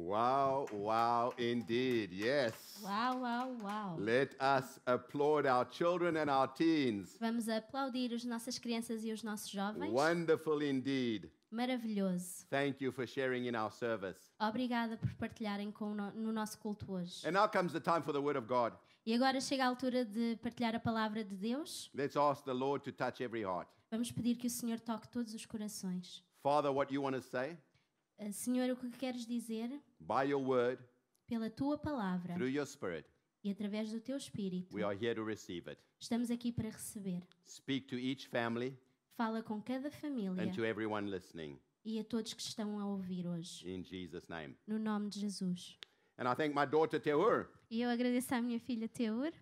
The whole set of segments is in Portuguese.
Wow, wow, indeed, yes. Uau, uau, uau. Let us applaud our children and our teens. Vamos aplaudir as nossas crianças e os nossos jovens. Wonderful indeed. Maravilhoso. Thank you for sharing in our service. Obrigada por partilharem no nosso culto hoje. And now comes the time for the Word of God. E agora chega a altura de partilhar a palavra de Deus. Let's ask the Lord to touch every heart. Vamos pedir que o Senhor toque todos os corações. Father, what you want to say, Senhor, o que queres dizer by your Word, pela tua palavra through your Spirit, e através do teu Espírito, we are here to receive it. estamos aqui para receber. Speak to each family Fala com cada família and to everyone listening. e a todos que estão a ouvir hoje. In Jesus' name. No nome de Jesus. And I thank my daughterTeur, E eu agradeço à minha filha Teur,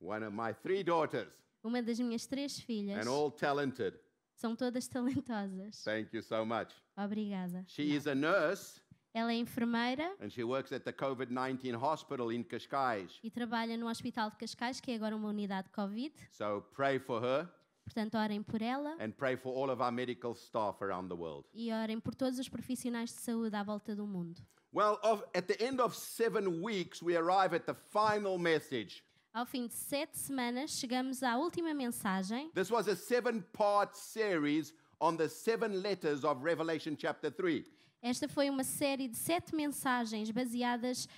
one of my 3 daughters, uma das minhas 3 filhas. and all talented. São todas talentosas. Thank you so much. Obrigada. She is a nurse Ela é enfermeira and she works at the COVID-19 hospital in Cascais. e trabalha no Hospital de Cascais, que é agora uma unidade de Covid. So pray for her Portanto, orem por ela and pray for all of our medical staff around the world. e orem por todos os profissionais de saúde à volta do mundo. Well, at the end of 7 weeks, we arrive at the final message. Ao fim de 7 semanas, chegamos à última mensagem. This was a 7-part series on the 7 letters of Revelation chapter 3. Esta foi uma série de 7 mensagens baseadas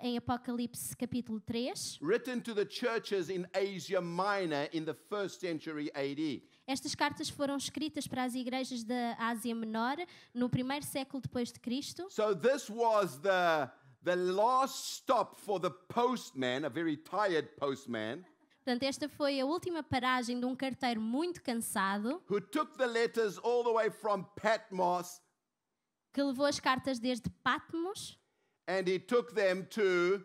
em Apocalipse capítulo 3. Written to the churches in Asia Minor in the 1st century AD. Estas cartas foram escritas para as igrejas da Ásia Menor no 1º século depois de Cristo. So this was the last stop for the postman, a very tired postman, Portanto, esta foi a última paragem de um carteiro muito cansado who took the letters all the way from Patmos que levou as cartas desde Patmos and he took them to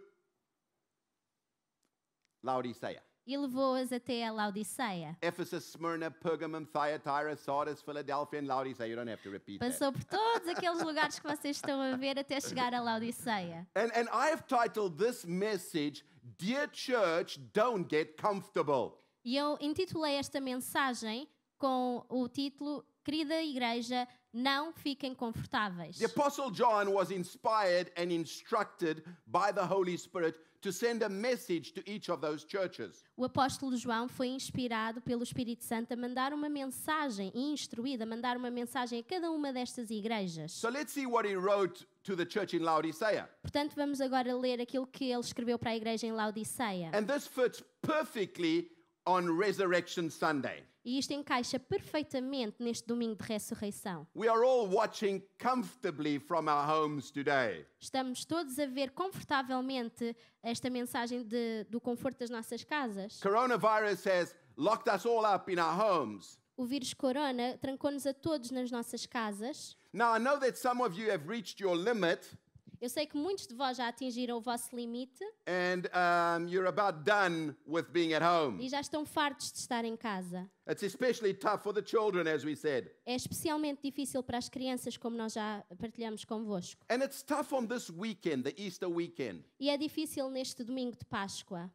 Laodicea. e levou-as até a Laodiceia. Ephesus, Smyrna, Pergamum, Thyatira, Sardis, Philadelphia, and Laodicea. You don't have to repeat that. Passou por todos aqueles lugares que vocês estão a ver até chegar a Laodiceia. And I have titled this message, Dear Church, Don't Get Comfortable. E eu intitulei esta mensagem com o título Querida Igreja, não fiquem confortáveis. The Apostle John was inspired and instructed by the Holy Spirit to send a message to each of those churches. O apóstolo João foi inspirado pelo Espírito Santo a mandar uma mensagem e instruído a mandar uma mensagem a cada uma destas igrejas. So let's see what he wrote to the church in Laodicea. Portanto, vamos agora ler aquilo que ele escreveu para a igreja em Laodiceia. And this fits perfectly on Resurrection Sunday. E isto encaixa perfeitamente neste domingo de ressurreição. We are all watching comfortably from our homes today. Estamos todos a ver confortavelmente esta mensagem do conforto das nossas casas. Coronavirus has locked us all up in our homes. O vírus corona trancou-nos a todos nas nossas casas. Now, I know that some of you have reached your limit Eu sei que muitos de vós já atingiram o vosso limite and you're about done with being at home. e já estão fartos de estar em casa. It's especially tough for the children, as we said. É especialmente difícil para as crianças, como nós já partilhamos convosco. And it's tough on this weekend, the Easter weekend. E é difícil neste domingo de Páscoa.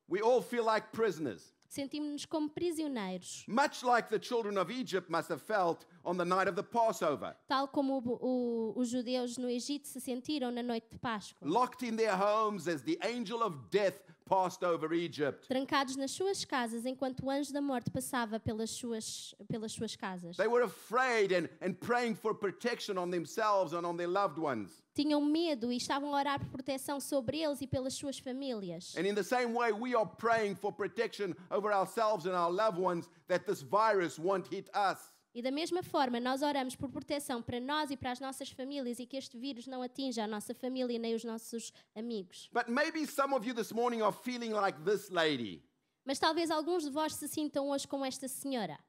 We all feel like prisoners, Sentimos-nos como prisioneiros, much like the children of Egypt must have felt on the night of the Passover, tal como os judeus no Egito se sentiram na noite de Páscoa. locked in their homes as the angel of death passed over Egypt. Trancados nas suas casas enquanto o anjo da morte passava pelas suas casas. They were afraid and praying for protection on themselves and on their loved ones. Tinham medo e estavam a orar por proteção sobre eles e pelas suas famílias. And in the same way, we are praying for protection over ourselves and our loved ones, that this virus won't hit us. E da mesma forma, nós oramos por proteção para nós e para as nossas famílias e que este vírus não atinja a nossa família nem os nossos amigos. But maybe some of you this morning are feeling like this lady. Mas talvez alguns de vós se sintam hoje como esta senhora.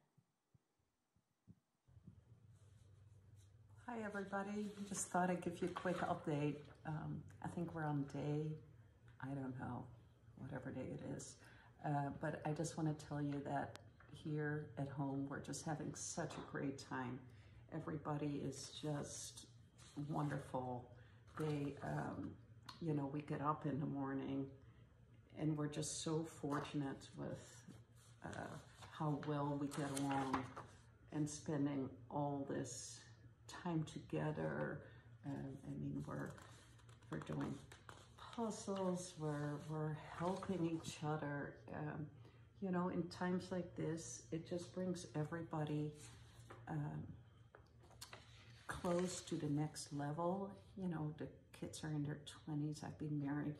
Hi, everybody. Just thought I'd give you a quick update. I think we're on day, I don't know, whatever day it is. But I just want to tell you that here at home, we're just having such a great time. Everybody is just wonderful. They, we get up in the morning and we're just so fortunate with how well we get along and spending all this time together. we're doing puzzles, we're helping each other. You know, in times like this, it just brings everybody close to the next level. You know, the kids are in their 20s. I've been married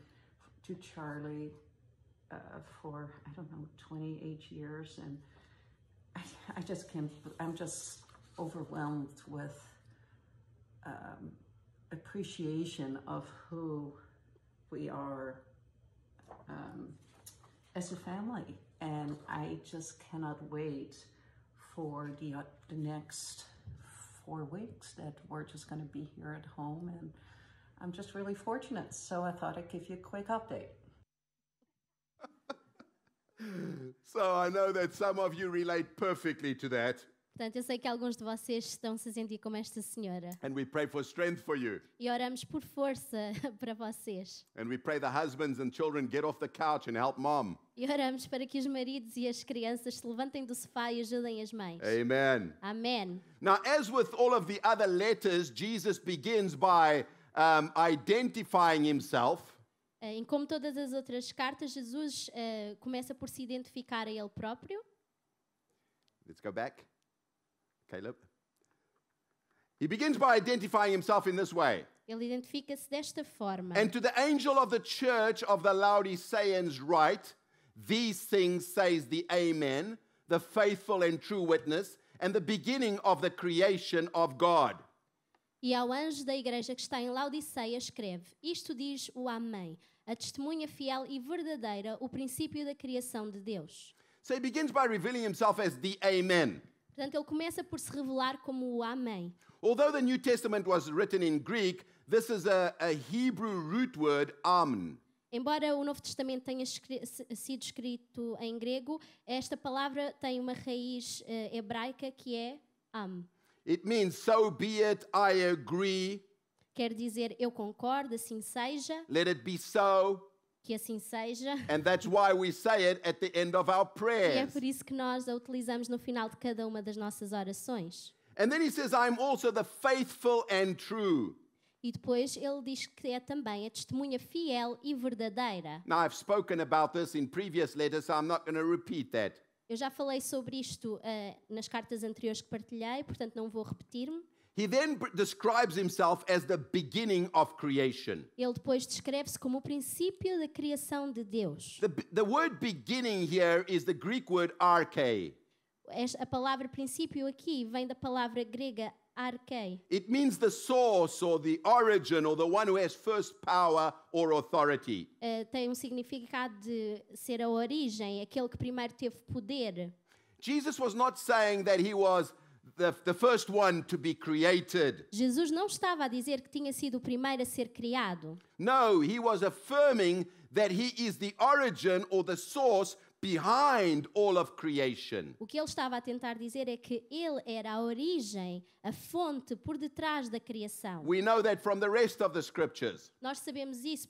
to Charlie for, I don't know, 28 years. And I just can't, I'm just overwhelmed with appreciation of who we are as a family. And I just cannot wait for the next 4 weeks that we're just going to be here at home. And I'm just really fortunate. So I thought I'd give you a quick update. So I know that some of you relate perfectly to that. Portanto, eu sei que alguns de vocês estão se a sentir como esta senhora. And we pray for strength for you. E oramos por força para vocês. And we pray the husbands and children get off the couch and help mom. E oramos para que os maridos e as crianças se levantem do sofá e ajudem as mães. Amen. Amém. Now, as with all of the other letters, Jesus begins by identifying himself. Em como todas as outras cartas, Jesus começa por se identificar a ele próprio. Let's go back. Caleb. He begins by identifying himself in this way. Ele identifica-se desta forma. And to the angel of the church of the Laodiceans write, these things says the Amen, the faithful and true witness, and the beginning of the creation of God. E ao anjo da igreja que está em Laodiceia escreve, isto diz o Amém, a testemunha fiel e verdadeira, o princípio da criação de Deus. So he begins by revealing himself as the Amen. Portanto, ele começa por se revelar como o Amém. Although the New Testament was written in Greek, this is a Hebrew root word, amen. Embora o Novo Testamento tenha sido escrito em grego, esta palavra tem uma raiz hebraica que é am. It means, so be it, I agree. Quer dizer, eu concordo, assim seja, Let it be so. que assim seja. And that's why we say it at the end of our E é prayers. por isso que nós a utilizamos no final de cada uma das nossas orações. And then he says, I'm also the faithful and true. E depois ele diz que é também a testemunha fiel e verdadeira. Now, I've spoken about this in previous letters, so I'm not going to repeat that. Eu já falei sobre isto nas cartas anteriores que partilhei, portanto não vou repetir-me. He then describes himself as the beginning of creation. Ele depois descreve-se como o princípio da criação de Deus. The word beginning here is the Greek word arche. A palavra princípio aqui vem da palavra grega arche. It means the source or the origin or the one who has first power or authority. Tem um significado de ser a origem, aquele que primeiro teve poder. Jesus was not saying that he was the first one to be created. Jesus não estava a dizer que tinha sido o primeiro a ser criado. No, he was affirming that he is the origin or the source behind all of creation. O que ele estava a tentar dizer é que ele era a origem, a fonte por detrás da criação. We know that from the rest of the scriptures. Nós sabemos isso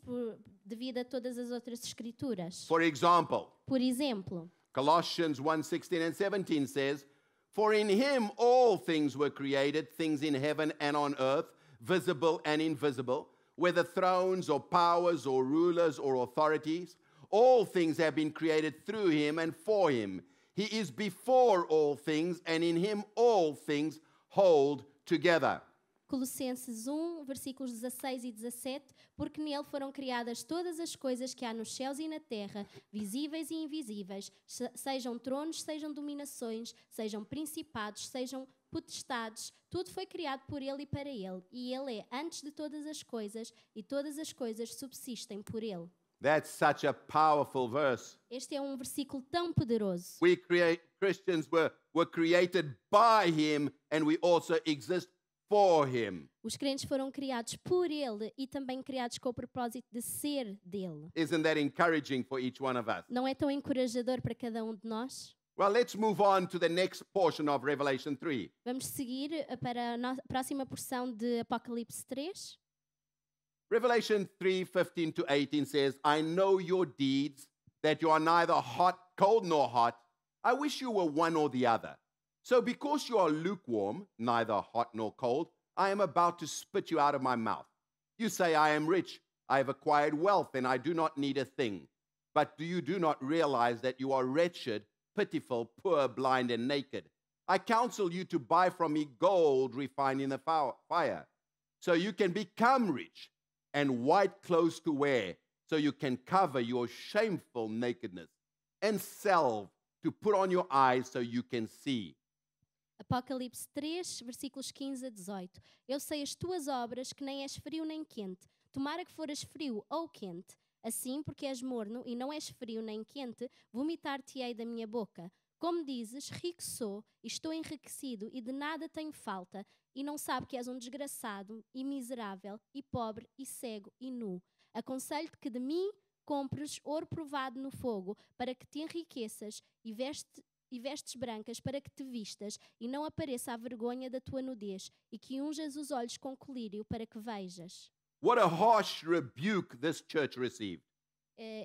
devido a todas as outras escrituras. For example, Por exemplo, Colossians 1:16 and 17 says, for in him all things were created, things in heaven and on earth, visible and invisible, whether thrones or powers or rulers or authorities. All things have been created through him and for him. He is before all things, and in him all things hold together. Colossenses 1, versículos 16 e 17, porque nele foram criadas todas as coisas que há nos céus e na terra, visíveis e invisíveis, sejam tronos, sejam dominações, sejam principados, sejam potestades, tudo foi criado por ele e para ele, e ele é antes de todas as coisas, e todas as coisas subsistem por ele. That's such a powerful verse. Este é um versículo tão poderoso. Christians were created by him, and we also exist for him. Os crentes foram criados por ele e também criados com o propósito de ser dele. Isn't that encouraging for each one of us? Não é tão encorajador para cada um de nós? Well, let's move on to the next portion of Revelation 3. Vamos seguir para a próxima porção de Apocalipse 3. Revelation 3:15 to 18 says, I know your deeds, that you are neither cold nor hot. I wish you were one or the other. So because you are lukewarm, neither hot nor cold, I am about to spit you out of my mouth. You say, I am rich, I have acquired wealth, and I do not need a thing. But you do not realize that you are wretched, pitiful, poor, blind, and naked. I counsel you to buy from me gold refined in the fire, so you can become rich, and white clothes to wear, so you can cover your shameful nakedness, and salve to put on your eyes so you can see. Apocalipse 3, versículos 15 a 18. Eu sei as tuas obras, que nem és frio nem quente. Tomara que foras frio ou quente. Assim, porque és morno e não és frio nem quente, vomitar-te-ei da minha boca. Como dizes, rico sou, e estou enriquecido, e de nada tenho falta, e não sabe que és um desgraçado, e miserável, e pobre, e cego, e nu. Aconselho-te que de mim compres ouro provado no fogo, para que te enriqueças, e vestes brancas para que te vistas, e não apareça a vergonha da tua nudez, e que unjas os olhos com colírio para que vejas. What a harsh rebuke this church received.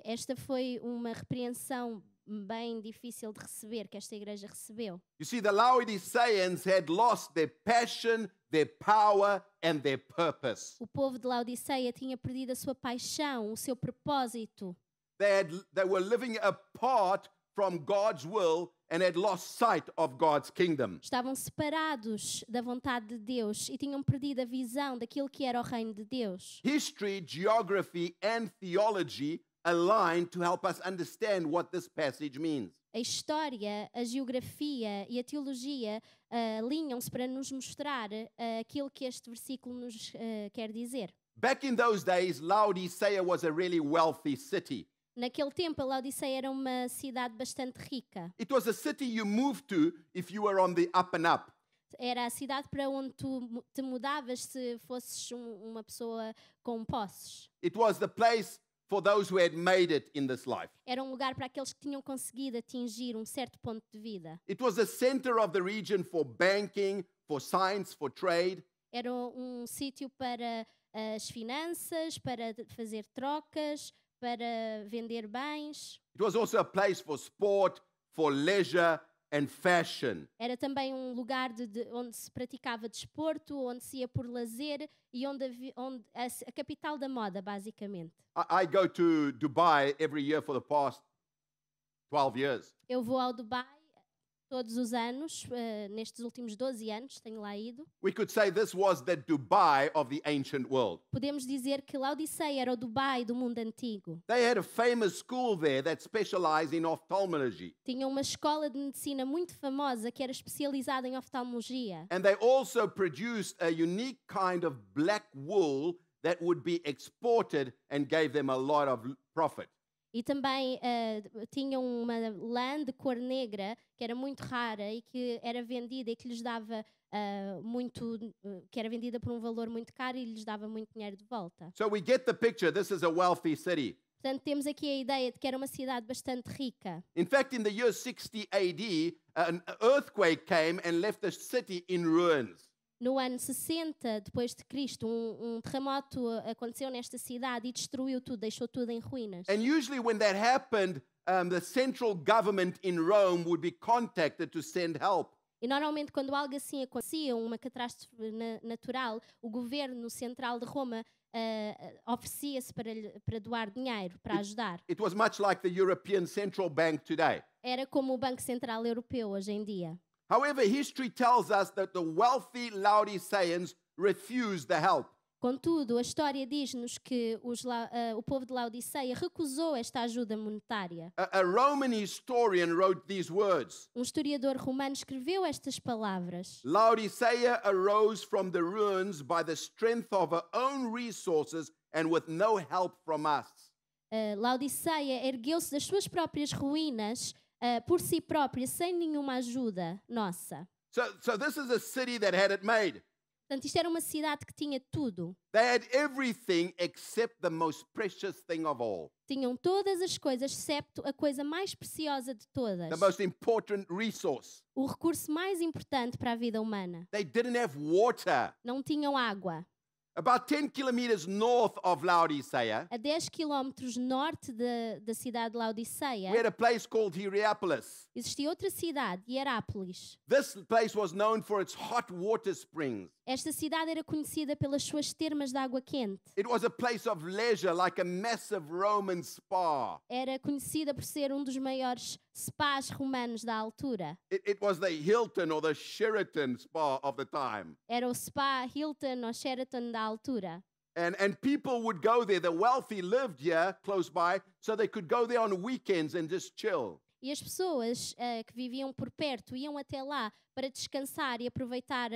Esta foi uma repreensão bem difícil de receber, que esta igreja recebeu. You see, the Laodiceans had lost their passion, their power, and their purpose. O povo de Laodiceia tinha perdido a sua paixão, o seu propósito. They were living apart from God's will and had lost sight of God's kingdom. Estavam separados da vontade de Deus e tinham perdido a visão daquilo que era o reino de Deus. History, geography, and theology align to help us understand what this passage means. A história, a geografia e a teologia alinham-se para nos mostrar aquilo que este versículo nos quer dizer. Back in those days, Laodicea was a really wealthy city. Naquele tempo, a Laodiceia era uma cidade bastante rica. It was a city you moved to if you were on the up and up. Era a cidade para onde tu te mudavas se fosses uma pessoa com posses. It was the place for those who had made it in this life. Era um lugar para aqueles que tinham conseguido atingir um certo ponto de vida. It was the center of the region for banking, for science, for trade. Era um sítio para as finanças, para fazer trocas, para vender bens. It was also a place for sport, for leisure and fashion. Era também um lugar onde se praticava desporto, onde se ia por lazer e onde a capital da moda, basicamente. I go to Dubai every year for the past 12 years. Eu vou ao Dubai todos os anos, nestes últimos 12 anos, tenho lá ido. We could say this was the Dubai of the ancient world. Podemos dizer que Laodiceia era o Dubai do mundo antigo. They had a famous school there that specialized in ophthalmology. Tinha uma escola de medicina muito famosa que era especializada em oftalmologia. And they also produced a unique kind of black wool that would be exported and gave them a lot of profit. E também tinham uma lã de cor negra que era muito rara e que era vendida e que lhes dava que era vendida por um valor muito caro e lhes dava muito dinheiro de volta. So we get the picture. This is a wealthy city. Portanto, temos aqui a ideia de que era uma cidade bastante rica. In fact, in the year 60 AD, an earthquake came and left the city in ruins. No ano 60 depois de Cristo, um terremoto aconteceu nesta cidade e destruiu tudo, deixou tudo em ruínas. And usually when that happened, the central government in Rome would be contacted to send help. E normalmente quando algo assim acontecia, uma catástrofe natural, o governo central de Roma oferecia-se para doar dinheiro, para ajudar. It was much like the European Central Bank today. Era como o Banco Central Europeu hoje em dia. However, history tells us that the wealthy Laodiceans refused the help. Contudo, a história diz-nos que o povo de Laodiceia recusou esta ajuda monetária. A Roman historian wrote these words. Um historiador romano escreveu estas palavras. Laodicea arose from the ruins by the strength of her own resources and with no help from us. Laodiceia ergueu-se das suas próprias ruínas por si própria, sem nenhuma ajuda nossa. So this is a city that had it made. Portanto, isto era uma cidade que tinha tudo. They had everything except the most precious thing of all. Tinham todas as coisas, excepto a coisa mais preciosa de todas. The most important resource. O recurso mais importante para a vida humana. They didn't have water. Não tinham água. About 10 kilometers north of Laodicea, A 10 quilómetros norte da cidade de Laodiceia, we had a place called Hierapolis. existia outra cidade, Hierápolis. This place was known for its hot water springs. Esta cidade era conhecida pelas suas termas de água quente. It was a place of leisure, like a massive Roman spa. Era conhecida por ser dos maiores spas romanos da altura. It was the Hilton or the Sheraton spa of the time. Era o spa Hilton ou Sheraton da altura. And people would go there. The wealthy lived here close by, so they could go there on weekends and just chill. E as pessoas que viviam por perto iam até lá para descansar e aproveitar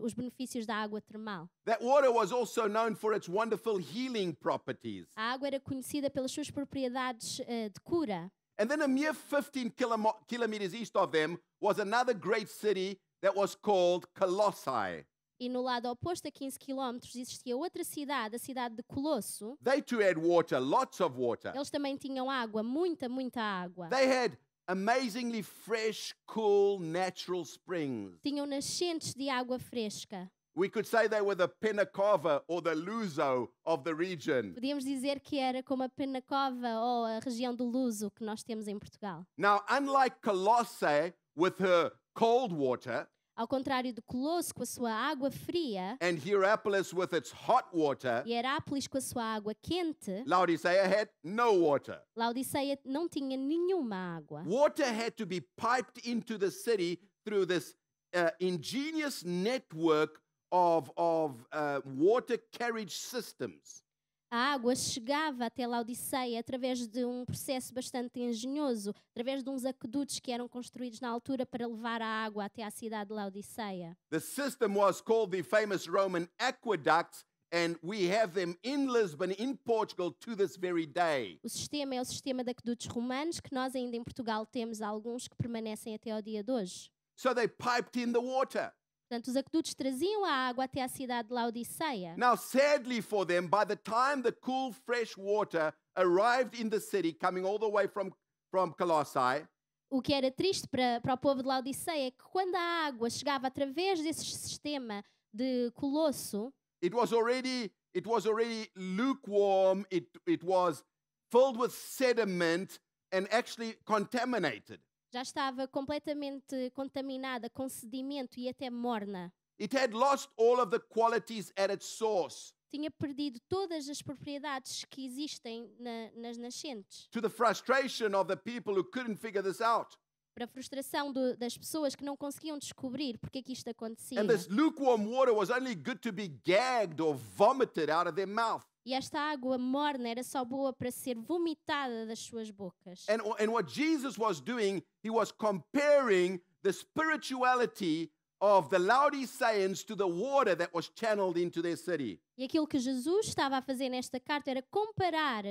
os benefícios da água termal. That water was also known for its wonderful healing properties. A água era conhecida pelas suas propriedades de cura. And then a mere 15 kilometers east of them was another great city that was called Colossae. E no lado oposto, a 15 quilómetros, existia outra cidade, a cidade de Colosso. They too had water, lots of water. Eles também tinham água, muita água. They had amazingly fresh, cool, natural springs. Tinham nascentes de água fresca. We could say they were the Penacova or the Luso of the region. Podíamos dizer que era como a Penacova ou a região do Luso que nós temos em Portugal. Now, unlike Colossae with her cold water, Ao contrário de Colosso com a sua água fria and Hierapolis with its hot water, e Herápolis com a sua água quente, Laodicea had no water. Laodiceia não tinha nenhuma água. Water had to be piped into the city through this ingenious network of water carriage systems. A água chegava até Laodiceia através de um processo bastante engenhoso, através de uns aquedutos que eram construídos na altura para levar a água até à cidade de Laodiceia. The system was called the famous Roman aqueducts, and we have them in Lisbon, in Portugal, to this very day. O sistema é o sistema de aquedutos romanos, que nós ainda em Portugal temos alguns que permanecem até ao dia de hoje. So they piped in the water. Portanto, os aquedutos traziam a água até à cidade de Laodiceia. Now, sadly for them, by the time the cool, fresh water arrived in the city, coming all the way from Colossae, O que era triste para o povo de Laodiceia é que quando a água chegava através desse sistema de Colosso, it was already lukewarm, it was filled with sediment and actually contaminated. já estava completamente contaminada com sedimento e até morna. It had lost all of the qualities at its source, Tinha perdido todas as propriedades que existem nas nascentes. to the frustration of the people who couldn't figure this out. Para a frustração das pessoas que não conseguiam descobrir porque é que isto acontecia. And this lukewarm water was only good to be gagged or vomited out of their mouth. E esta água morna era só boa para ser vomitada das suas bocas. And what Jesus was doing, he was comparing the spirituality of the Laodiceans to the water that was channeled into their city. E aquilo que Jesus estava a fazer nesta carta era comparar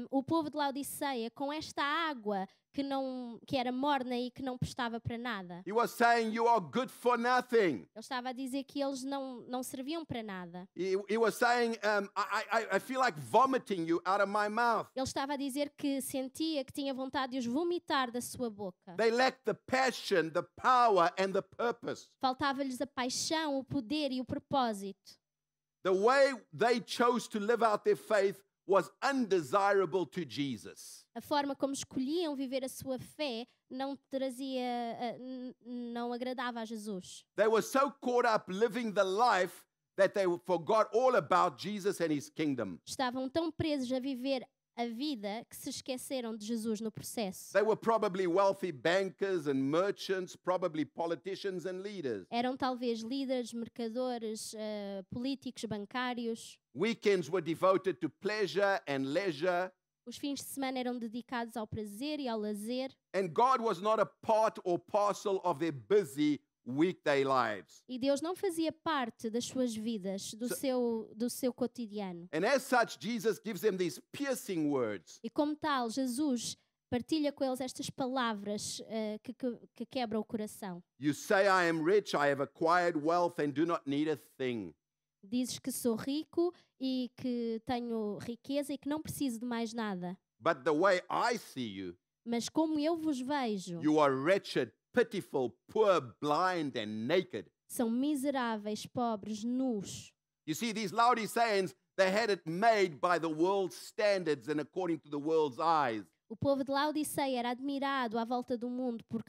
o povo de Laodiceia com esta água que era morna e que não prestava para nada. He was saying, you are good for nothing. Ele estava a dizer que eles não serviam para nada. He was saying, I feel like vomiting you out of my mouth. Ele estava a dizer que sentia que tinha vontade de os vomitar da sua boca. They lacked the passion, the power, and the purpose. Faltava-lhes a paixão, o poder e o propósito. The way they chose to live out their faith was undesirable to Jesus. A forma como escolhiam viver a sua fé não agradava a Jesus. They were so caught up living the life that they forgot all about Jesus and his kingdom. Estavam tão presos a viver a vida que se esqueceram de Jesus no processo. They were probably wealthy bankers and merchants, probably politicians and leaders. Eram talvez líderes, mercadores, políticos, bancários. Weekends were devoted to pleasure and leisure. Os fins de semana eram dedicados ao prazer e ao lazer. And God was not a part or parcel of their busy weekday lives. E Deus não fazia parte das suas vidas, do seu cotidiano. And as such, Jesus gives them these piercing words. E como tal, Jesus partilha com eles estas palavras que quebram o coração. You say, I am rich, I have acquired wealth and do not need a thing. Dizes que sou rico e que tenho riqueza e que não preciso de mais nada. But the way I see you, Mas como eu vos vejo, you are wretched, pitiful, poor, blind, and naked. são miseráveis, pobres, nus. You see, these Laodiceans, they had it made by the world's standards and according to the world's eyes. O povo de Laodiceia era admirado à volta do mundo por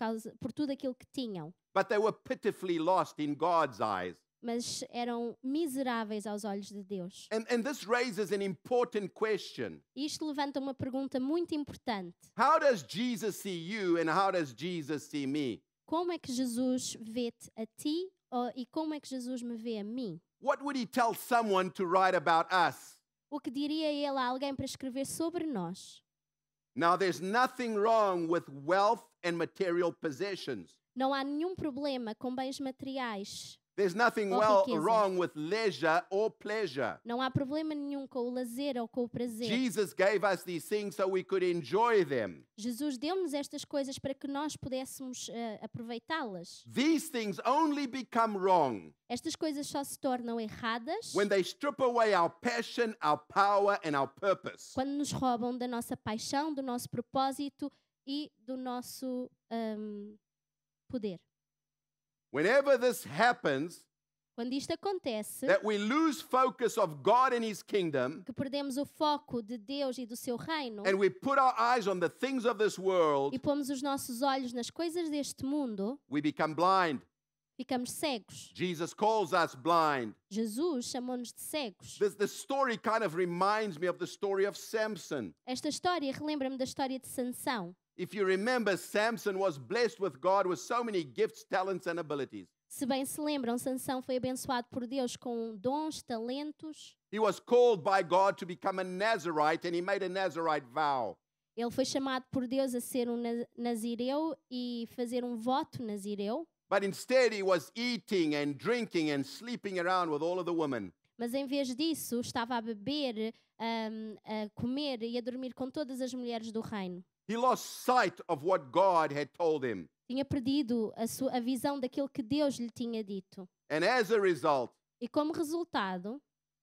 tudo aquilo que tinham. But they were pitifully lost in God's eyes. mas eram miseráveis aos olhos de Deus. And this raises an important question. Isto levanta uma pergunta muito importante. How does Jesus see you and how does Jesus see me? Como é que Jesus vê-te a ti e como é que Jesus me vê a mim? What would he tell someone to write about us? O que diria ele a alguém para escrever sobre nós? Now, there's nothing wrong with wealth and material possessions. Não há nenhum problema com bens materiais. There's nothing Ou riqueza. wrong with leisure or pleasure. Não há problema nenhum com o lazer ou com o prazer. Jesus gave us these things so we could enjoy them. Jesus deu-nos estas coisas para que nós pudéssemos aproveitá-las. These things only become wrong Estas coisas só se tornam erradas when they strip away our passion, our power, and our purpose. quando nos roubam da nossa paixão, do nosso propósito e do nosso poder. Whenever this happens, Quando isto acontece, that we lose focus of God and His kingdom, que perdemos o foco de Deus e do seu reino and we put our eyes on the things of this world, e pomos os nossos olhos nas coisas deste mundo, we become blind. ficamos cegos. Jesus calls us blind. Jesus chamou-nos de cegos. This story kind of reminds me of the story of Samson. Esta história relembra-me da história de Sansão. If you remember, Samson was blessed with God with so many gifts, talents, and abilities. Se bem se lembram, Sansão foi abençoado por Deus com dons, talentos. He was called by God to become a Nazirite, and he made a Nazirite vow. Ele foi chamado por Deus a ser um nazireu e fazer um voto nazireu. But instead, he was eating and drinking and sleeping around with all of the women. Mas em vez disso, estava a beber, a comer e a dormir com todas as mulheres do reino. He lost sight of what God had told him. Tinha perdido a visão daquilo que Deus lhe tinha dito. And as a result, E como resultado,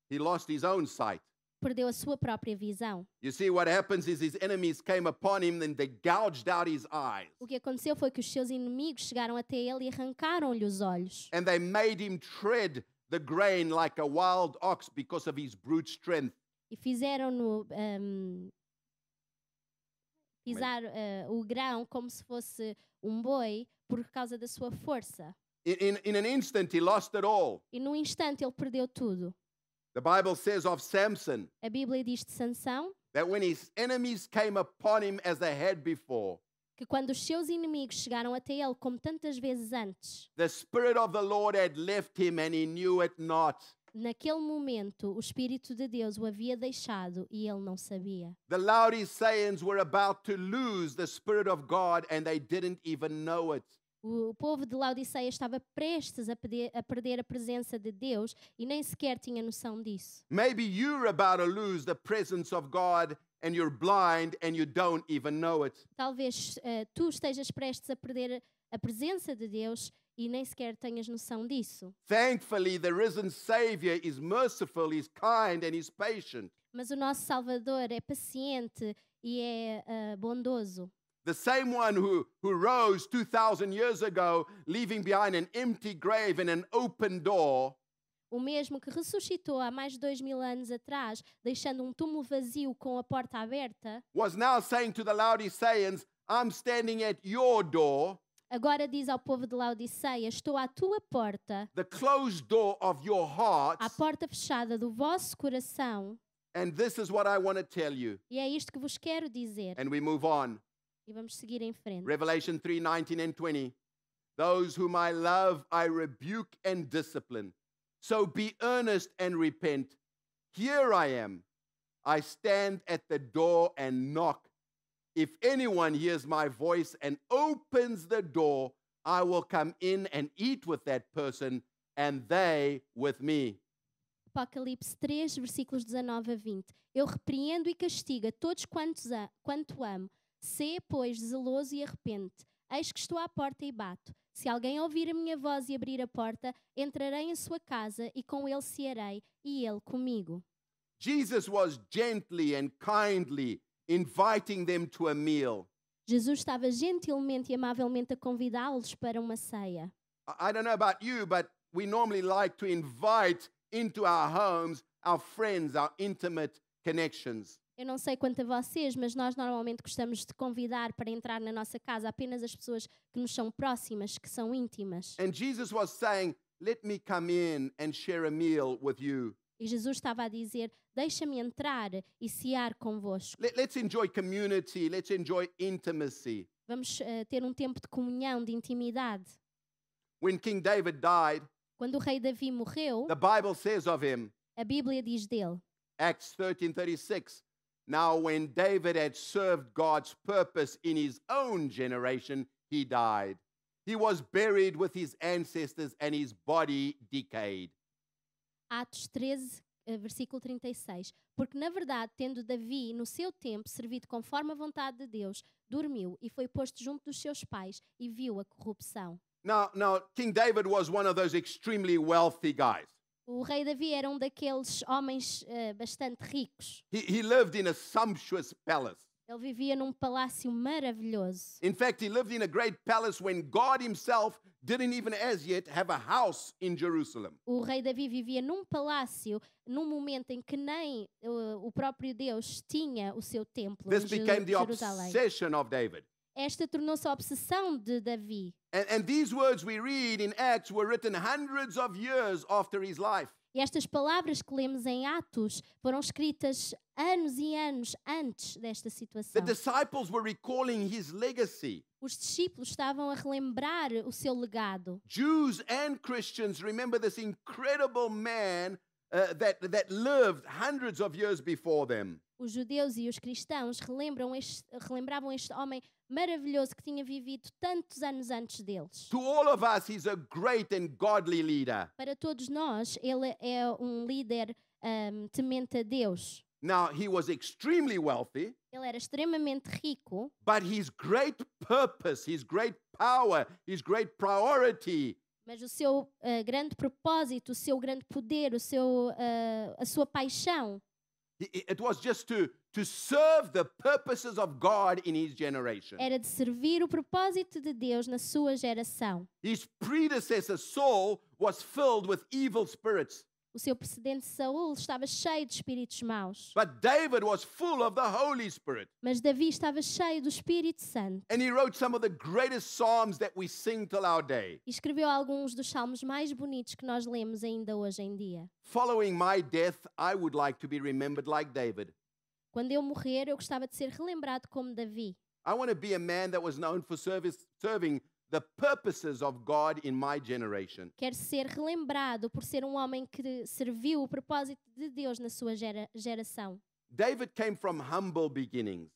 he lost his own sight. perdeu a sua própria visão. You see, what happens is his enemies came upon him and they gouged out his eyes. O que aconteceu foi que os seus inimigos chegaram até ele e arrancaram-lhe os olhos. And they made him tread the grain like a wild ox because of his brute strength. E fizeram-no pisar o grão como se fosse um boi por causa da sua força. In an instant, he lost it all. E num instante ele perdeu tudo. The Bible says of Samson A Bíblia diz de Sansão that when his enemies came upon him as they had before, que quando os seus inimigos chegaram até ele como tantas vezes antes, the Spirit of the Lord had left him and he knew it not. naquele momento o Espírito de Deus o havia deixado e ele não sabia. The Laodiceans were about to lose the Spirit of God and they didn't even know it. O povo de Laodiceia estava prestes a perder a presença de Deus e nem sequer tinha noção disso. Maybe you're about to lose the presence of God and you're blind and you don't even know it. Talvez tu estejas prestes a perder a presença de Deus e nem sequer tenhas noção disso. Thankfully, the risen Savior is merciful, he's kind, and he's patient. Mas o nosso Salvador é paciente e é bondoso. The same one who rose 2,000 years ago, leaving behind an empty grave and an open door, O mesmo que ressuscitou há mais de 2000 anos atrás, deixando um túmulo vazio com a porta aberta, was now saying to the Laodiceans, I'm standing at your door, agora diz ao povo de Laodiceia: estou à tua porta, the closed door of your à hearts, porta fechada do vosso coração, and this is what I want to tell you. e é isto que vos quero dizer. And we move on. E vamos seguir em frente. Revelation 3:19 and 20. Those whom I love, I rebuke and discipline. So be earnest and repent. Here I am. I stand at the door and knock. If anyone hears my voice and opens the door, I will come in and eat with that person and they with me. Apocalipse 3, versículos 19 a 20. Eu repreendo e castigo a todos quanto amo. Sê, pois, zeloso e arrepende. Eis que estou à porta e bato. Se alguém ouvir a minha voz e abrir a porta, entrarei em sua casa e com ele cearei e ele comigo. Jesus was gently and kindly inviting them to a meal. Jesus estava gentilmente e amavelmente a convidá-los para uma ceia. I don't know about you, but we normally like to invite into our homes our friends, our intimate connections. Eu não sei quanto a vocês, mas nós normalmente gostamos de convidar para entrar na nossa casa apenas as pessoas que nos são próximas, que são íntimas. And Jesus was saying, let me come in and share a meal with you. E Jesus estava a dizer: deixa-me entrar e cear convosco. Let's enjoy community. Let's enjoy intimacy. Vamos ter um tempo de comunhão, de intimidade. When King David died, Quando o rei Davi morreu, the Bible says of him, a Bíblia diz dele, Acts 13:36, now when David had served God's purpose in his own generation, he died. He was buried with his ancestors and his body decayed. Atos 13, versículo 36. Porque, na verdade, tendo Davi, no seu tempo, servido conforme a vontade de Deus, dormiu e foi posto junto dos seus pais e viu a corrupção. Now, King David was one of those extremely wealthy guys. O rei Davi era um daqueles homens bastante ricos. He lived in a sumptuous palace. Ele vivia num palácio maravilhoso. In fact, he lived in a great palace when God himself didn't even as yet have a house in Jerusalem. O rei Davi vivia num palácio num momento em que nem o próprio Deus tinha o seu templo This em became the Jerusalém. obsession of David. Esta tornou-se a obsessão de Davi. And these words we read in Acts were written hundreds of years after his life. E estas palavras que lemos em Atos foram escritas anos e anos antes desta The situação. disciples were recalling his legacy. Os discípulos estavam a relembrar o seu legado. Jews and Christians remember this incredible man that lived hundreds of years before them. Os judeus e os cristãos relembravam este homem maravilhoso que tinha vivido tantos anos antes deles. To all of us, he's a great and godly leader. Para todos nós, ele é um líder temente a Deus. Now, he was extremely wealthy, Ele era extremamente rico, but his great purpose, his great power, his great priority mas o seu grande propósito, o seu grande poder, a sua paixão it was just to serve the purposes of God in his generation. era de servir o propósito de Deus na sua geração. His predecessor, Saul, was filled with evil spirits. O seu precedente Saul estava cheio de espíritos maus, But David was full of the Holy Spirit. mas Davi estava cheio do Espírito Santo And he wrote some of the greatest psalms that we sing till our day. e escreveu alguns dos salmos mais bonitos que nós lemos ainda hoje em dia. Following my death, I would like to be remembered like David. Quando eu morrer, eu gostava de ser relembrado como Davi. I want to be a man that was known for serving the purposes of God in my generation. Quero ser relembrado por ser um homem que serviu o propósito de Deus na sua geração. David came from humble beginnings.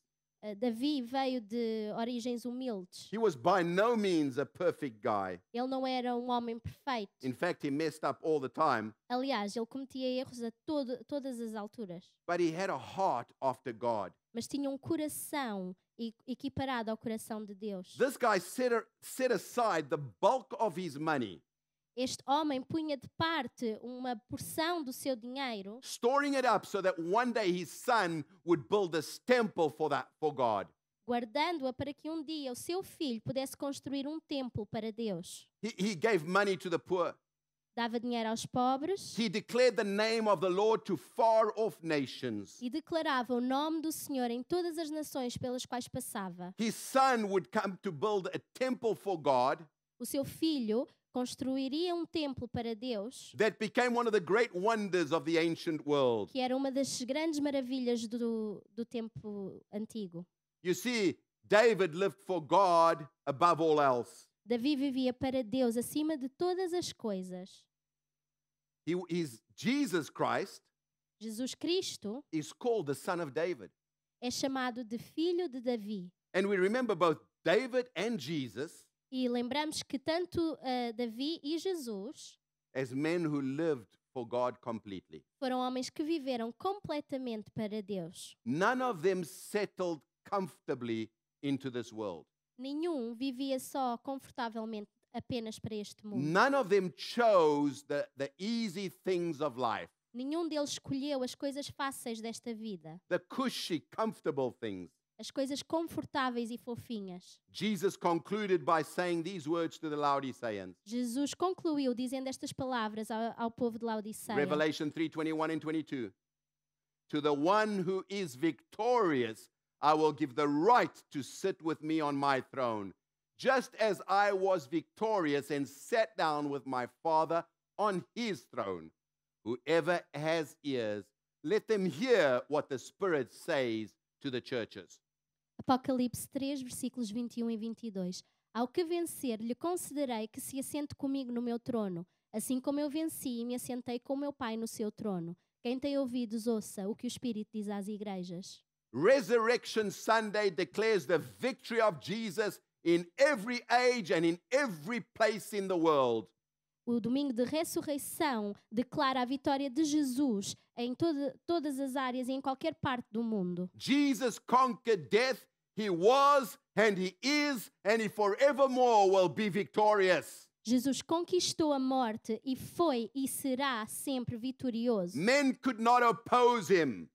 Davi veio de origens humildes. He was by no means a perfect guy. Ele não era um homem perfeito. In fact, he messed up all the time, Aliás, ele cometia erros a todas as alturas. but he had a heart after God. Mas tinha um coração equiparado ao coração de Deus. This guy set aside the bulk of his money, Este homem punha de parte uma porção do seu dinheiro, storing it up so that one day his son would build this temple for God. guardando-a para que um dia o seu filho pudesse construir um templo para Deus. He gave money to the poor. Dava dinheiro aos pobres He declared the name of the Lord to far off nations. e declarava o nome do Senhor em todas as nações pelas quais passava. His son would come to build a temple for God O seu filho construiria um templo para Deus, that became one of the great wonders of the ancient world. que era uma das grandes maravilhas do tempo antigo. You see, David lived for God above all else. Davi vivia para Deus acima de todas as coisas. Jesus Christ Jesus Cristo is called the Son of David. é chamado de filho de Davi. And we remember both David and Jesus E lembramos que tanto Davi e Jesus as men who lived for God completely. foram homens que viveram completamente para Deus. None of them settled comfortably into this world. Nenhum vivia só confortavelmente apenas para este mundo. None of them chose the easy things of life, Nenhum deles escolheu as coisas fáceis desta vida, the cushy, comfortable things. as coisas confortáveis e fofinhas. Jesus concluded by saying these words to the Laodiceans. Jesus concluiu dizendo estas palavras ao povo de Laodiceia. Revelation 3:21 and 22. To the one who is victorious, I will give the right to sit with me on my throne, just as I was victorious and sat down with my Father on his throne. Whoever has ears, let them hear what the Spirit says to the churches. Apocalipse 3, versículos 21 e 22. Ao que vencer, lhe concederei que se assente comigo no meu trono, assim como eu venci e me assentei com meu Pai no seu trono. Quem tem ouvidos, ouça o que o Espírito diz às igrejas. Resurrection Sunday declares the victory of Jesus in every age and in every place in the world. O domingo de ressurreição declara a vitória de Jesus em todas as áreas e em qualquer parte do mundo. Jesus conquered death. He was and he is and he forevermore will be victorious. Jesus conquistou a morte e foi e será sempre vitorioso. Men could not oppose him.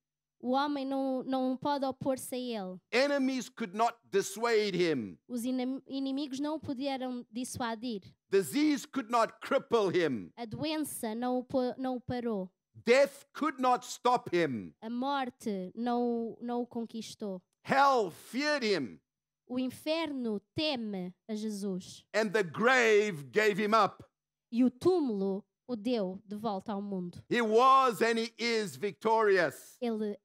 O homem não pode opor-se a ele. Enemies could not dissuade him. Os inimigos não o puderam dissuadir. Disease could not cripple him. A doença não o parou. Death could not stop him. A morte não o conquistou. Hell feared him. O inferno teme a Jesus. And the grave gave him up. E o túmulo o deu de volta ao mundo. He was and he is victorious. Ele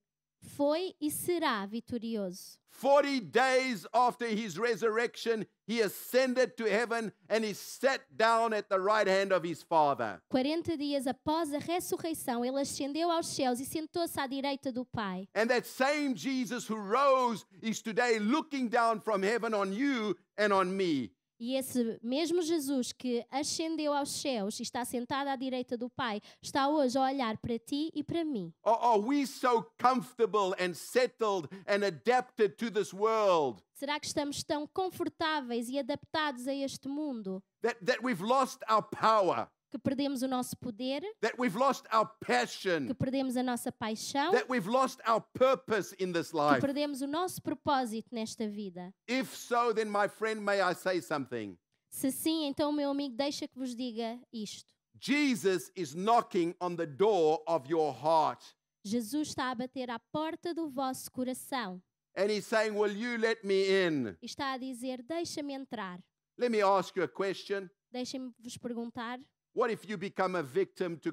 foi e será vitorioso. 40 days after his resurrection, he ascended to heaven and he sat down at the right hand of his Father. 40 dias após a ressurreição, ele ascendeu aos céus e sentou-se à direita do Pai. And that same Jesus who rose is today looking down from heaven on you and on me. E esse mesmo Jesus que ascendeu aos céus e está sentado à direita do Pai, está hoje a olhar para ti e para mim. Are we so comfortable and settled and adapted to this world Será que estamos tão confortáveis e adaptados a este mundo that we've lost our power, que perdemos o nosso poder, that we've lost our que passion, perdemos a nossa paixão, that we've lost our purpose in this que life? perdemos o nosso propósito nesta vida? If so, then my friend, may I say something? Se sim, então, meu amigo, deixa que vos diga isto. Jesus is knocking on the door of your heart. Jesus está a bater à porta do vosso coração And he's saying, will you let me in? e está a dizer, deixa-me entrar. Let me ask you a question. Deixem-me vos perguntar. What if you become a victim to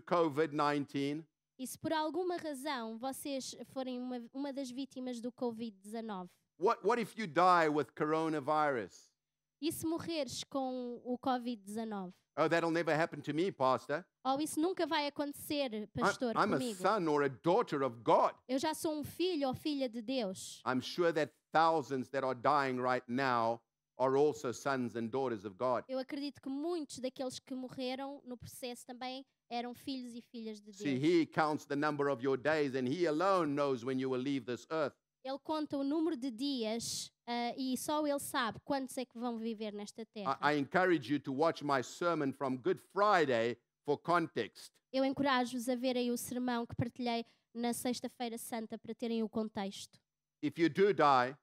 COVID-19? E se por alguma razão vocês forem uma das vítimas do Covid-19? What if you die with coronavirus? E se morreres com o Covid-19? Oh, that'll never happen to me, Pastor. Ou isso nunca vai acontecer, pastor, I'm a comigo? son or a daughter of God. Eu já sou um filho ou filha de Deus. I'm sure that thousands that are dying right now are also sons and daughters of God. Eu acredito que muitos daqueles que morreram no processo também eram filhos e filhas de See, Deus. he counts the number of your days and he alone knows when you will leave this earth. Ele conta o número de dias e só ele sabe quantos é que vão viver nesta terra. I encourage you to watch my sermon from Good Friday for context. Eu encorajo-vos a verem o sermão que partilhei na Sexta-feira Santa para terem o contexto. If you do die,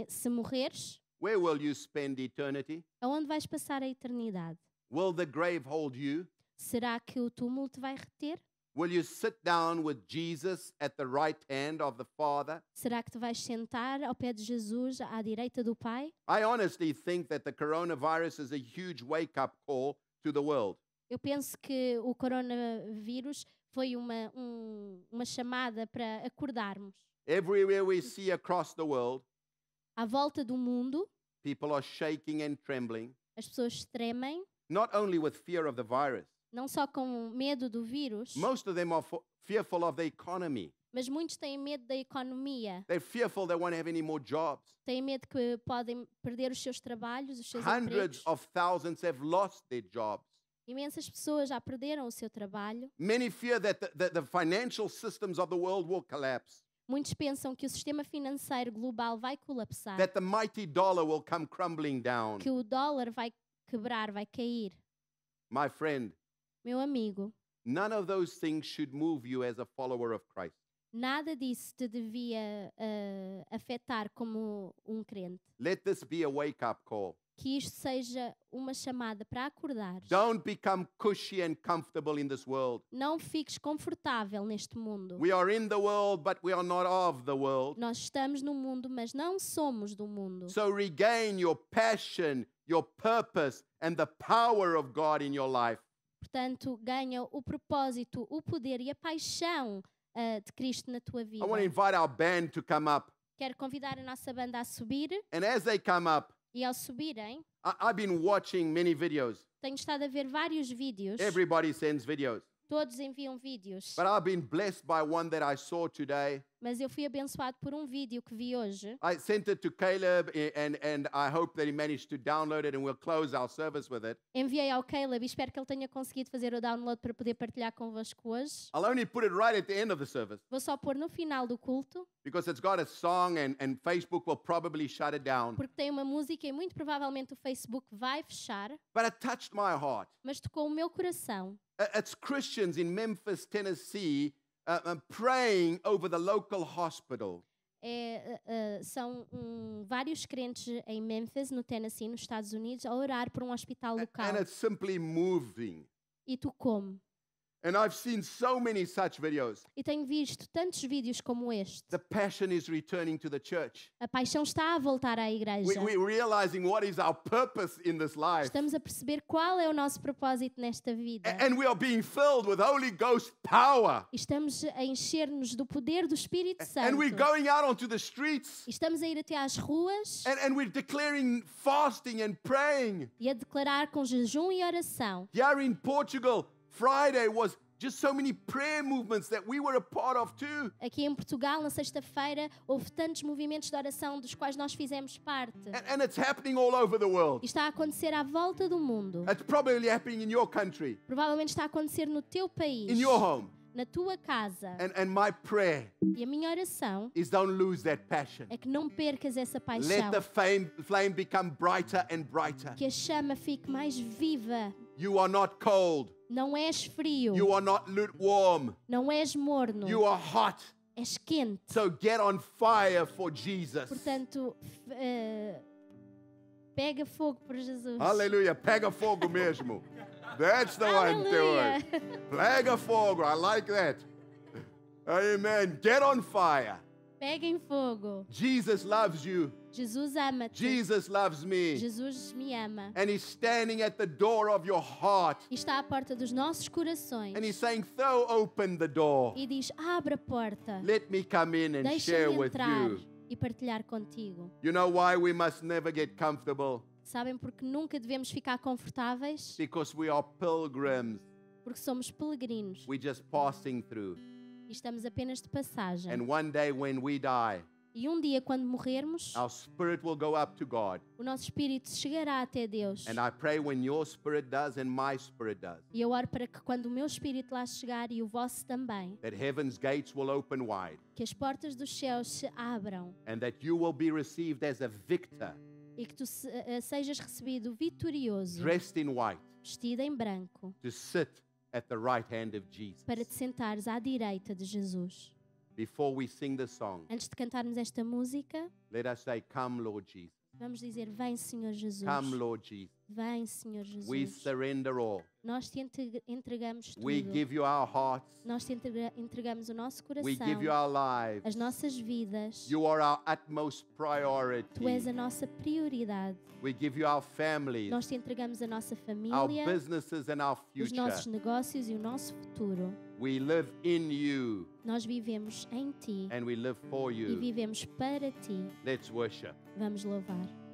Se morreres, where will you spend eternity? aonde vais passar a eternidade? Will the grave hold you? Será que o túmulo te vai reter? Will you sit down with Jesus at the right hand of the Father? Será que te vais sentar ao pé de Jesus à direita do Pai? I honestly think that the coronavirus is a huge wake-up call to the world. Eu penso que o coronavírus foi uma chamada para acordarmos. Everywhere we see across the world, À volta do mundo, people are shaking and trembling, as pessoas tremem, not only with fear of the virus. não só com medo do vírus, Most of them are fearful of the economy. mas muitos têm medo da economia. They're fearful they won't have any more jobs. Têm medo que podem perder os seus trabalhos, os seus Hundreds empregos. of thousands have lost their jobs. Imensas pessoas já perderam o seu trabalho. Many fear that the financial systems of the world will collapse, Muitos pensam que o sistema financeiro global vai colapsar, that the mighty dollar will come crumbling down. que o dólar vai quebrar, vai cair. My friend, Meu amigo, none of those things should move you as a follower of Christ. nada disso te devia afetar como um crente. Let this be a wake-up call. Que isto seja uma chamada para acordares. Don't become cushy and comfortable in this world. Não fiques confortável neste mundo. We are in the world, but we are not of the world. Nós estamos no mundo, mas não somos do mundo. So regain your passion, your purpose, and the power of God in your life. portanto, ganha o propósito, o poder e a paixão de Cristo na tua vida. I want to invite our band to come up. Quero convidar a nossa banda a subir And as they come up, e ao subirem, I've been watching many videos. tenho estado a ver vários vídeos. Everybody sends videos. Todos enviam vídeos. But I've been blessed by one that I saw today. Mas eu fui abençoado por um vídeo que vi hoje. I sent it to Caleb, and I hope that he managed to download it, and we'll close our service with it. Enviei ao Caleb e espero que ele tenha conseguido fazer o download para poder partilhar convosco hoje. I'll only put it right at the end of the service Vou só pôr no final do culto, because it's got a song, and Facebook will probably shut it down. porque tem uma música e muito provavelmente o Facebook vai fechar, But it touched my heart. mas tocou o meu coração. It's Christians in Memphis, Tennessee, praying over the local hospital. São vários crentes em Memphis, no Tennessee, nos Estados Unidos, a orar por um hospital local. And it's simply moving. E tocou-me. And I've seen so many such videos. E tenho visto tantos vídeos como este. The passion is returning to the church. A paixão está a voltar à igreja. We're realizing what is our purpose in this life. Estamos a perceber qual é o nosso propósito nesta vida. And we are being filled with Holy Ghost power. E estamos a encher-nos do poder do Espírito Santo. And we're going out onto the streets. E estamos a ir até às ruas And we're declaring fasting and praying. e a declarar com jejum e oração. Here in Portugal, Friday was just so many prayer movements that we were a part of too. Aqui em Portugal, na sexta-feira, houve tantos movimentos de oração dos quais nós fizemos parte. And it's happening all over the world. E está a acontecer à volta do mundo. It's probably happening in your country, Provavelmente está a acontecer no teu país, in your home. na tua casa. And my prayer E a minha oração is don't lose that passion. é que não percas essa Let paixão. the flame become brighter and brighter. Que a chama fique mais viva. You are not cold. Não és frio. You are not lukewarm. Não és morno. You are hot. És quente. So get on fire for Jesus. Portanto, pega fogo por Jesus. Hallelujah. Pega fogo mesmo. That's the one to Aleluia. it. Pega fogo. I like that. Amen. Get on fire. Pega em fogo. Jesus loves you. Jesus ama-te. Jesus loves me. Jesus me ama. And he's standing at the door of your heart. E está à porta dos nossos corações. And he's saying, throw open the door. E diz, abre a porta. Let me come in and share Deixa-me with entrar you. e partilhar contigo. You know why we must never get comfortable? Sabem porque nunca devemos ficar confortáveis? Because we are pilgrims. Porque somos peregrinos. We're just passing through. E estamos apenas de passagem. And one day when we die, E um dia, quando morrermos, our spirit will go up to God. o nosso espírito chegará até Deus. And I pray when your spirit does and my spirit does, E eu oro para que quando o meu espírito lá chegar e o vosso também, that heaven's gates will open wide que as portas dos céus se abram and that you will be received as a victor, e que tu sejas recebido vitorioso, dressed in white, vestido em branco, to sit at the right hand of Jesus. para te sentares à direita de Jesus. Before we sing the song, Antes de cantarmos esta música, let us say, come, Lord Jesus. vamos dizer, vem, Senhor Jesus. Come, Lord Jesus. Vem, Senhor Jesus. We surrender all. Nós te entregamos tudo. We give you our hearts. Nós te entregamos o nosso coração, We give you our lives. as nossas vidas. You are our utmost Tu és priority. a nossa prioridade. We give you our families, Nós te entregamos a nossa our família, businesses, and our os nossos future. negócios e o nosso futuro. We live in you Nós vivemos em Ti and we live for e you. vivemos para Ti. Let's worship. Vamos louvar.